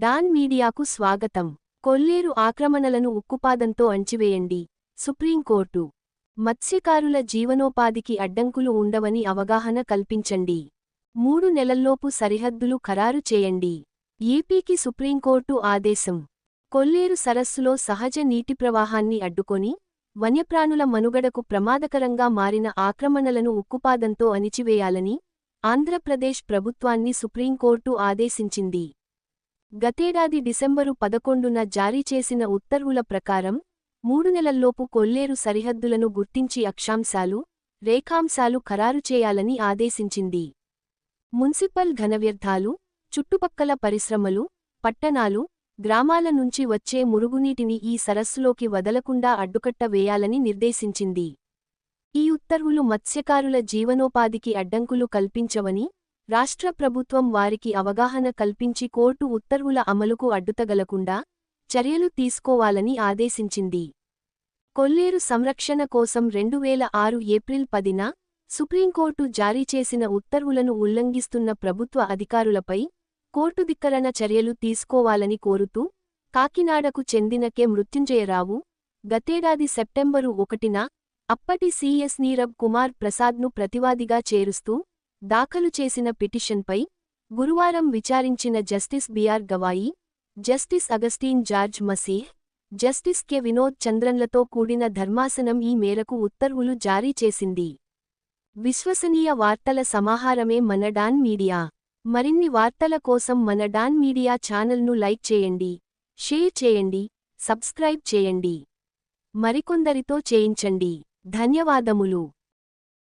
Don మీడియాకు స్వాగతం. కొల్లేరు ఆక్రమణలను ఉక్కుపాదంతో అణచివేయండి. Supreme court. మత్స్యకారుల జీవనోపాధికి అడ్డంకులు ఉండవని అవగాహన కల్పించండి. 3 నెలల్లోపు సరిహద్దులు ఖరారు చేయండి. ఏపీకి సుప్రీంకోర్టు ఆదేశం. కొల్లేరు సరస్సులో సహజ నీటి ప్రవాహాన్ని అడ్డుకొని వన్యప్రాణుల మనుగడకు ప్రమాదకరంగా మారిన ఆక్రమణలను ఉక్కుపాదంతో అణిచివేయాలని ఆంధ్రప్రదేశ్ ప్రభుత్వాన్ని సుప్రీంకోర్టు ఆదేశించింది. గతేడాది డిసెంబరు 11న జారీ చేసిన ఉత్తర్వుల ప్రకారం 3 నెలల్లోపు కొల్లేరు సరిహద్దులను గుర్తించి అక్షాంశాలు, రేఖాంశాలు ఖరారు చేయాలని ఆదేశించింది. మున్సిపల్ ఘనవ్యర్థాలు, చుట్టుపక్కల పరిశ్రమలు, పట్టణాలు, గ్రామాల నుంచి వచ్చే మురుగునీటిని ఈ సరస్సులోకి వదలకుండా అడ్డుకట్ట వేయాలని నిర్దేశించింది. ఈ ఉత్తర్వులు మత్స్యకారుల జీవనోపాధికి అడ్డంకులు కల్పించవని రాష్ట్ర ప్రభుత్వం వారికి అవగాహన కల్పించి కోర్టు ఉత్తర్వుల అమలుకు అడ్డుతగలకుండా చర్యలు తీసుకోవాలని ఆదేశించింది. కొల్లేరు సంరక్షణ కోసం 2006 ఏప్రిల్ 10న సుప్రీంకోర్టు జారీ చేసిన ఉత్తర్వులను ఉల్లంఘిస్తున్న ప్రభుత్వ అధికారులపై కోర్టు ధిక్కరణ చర్యలు తీసుకోవాలని కోరుతూ కాకినాడకు చెందిన కె. మృత్యుంజయరావు గతేడాది సెప్టెంబరు 1న అప్పటి సీఎస్ నీరబ్ కుమార్ ప్రసాద్ను ప్రతివాదిగా చేరుస్తూ దాఖలు చేసిన పిటిషన్పై గురువారం విచారించిన justice B R Gavai, justice Augustine George Masih, justice K. Vinod చంద్రన్లతో కూడిన ధర్మాసనం ఈ మేరకు ఉత్తర్వులు జారీ చేసింది. విశ్వసనీయ వార్తల సమాహారమే మన డాన్ మీడియా. మరిన్ని వార్తల కోసం మన డాన్ మీడియా ఛానల్ను లైక్ చేయండి, షేర్ చేయండి, సబ్స్క్రైబ్ చేయండి. మరికొందరితో చేయించండి. ధన్యవాదములు.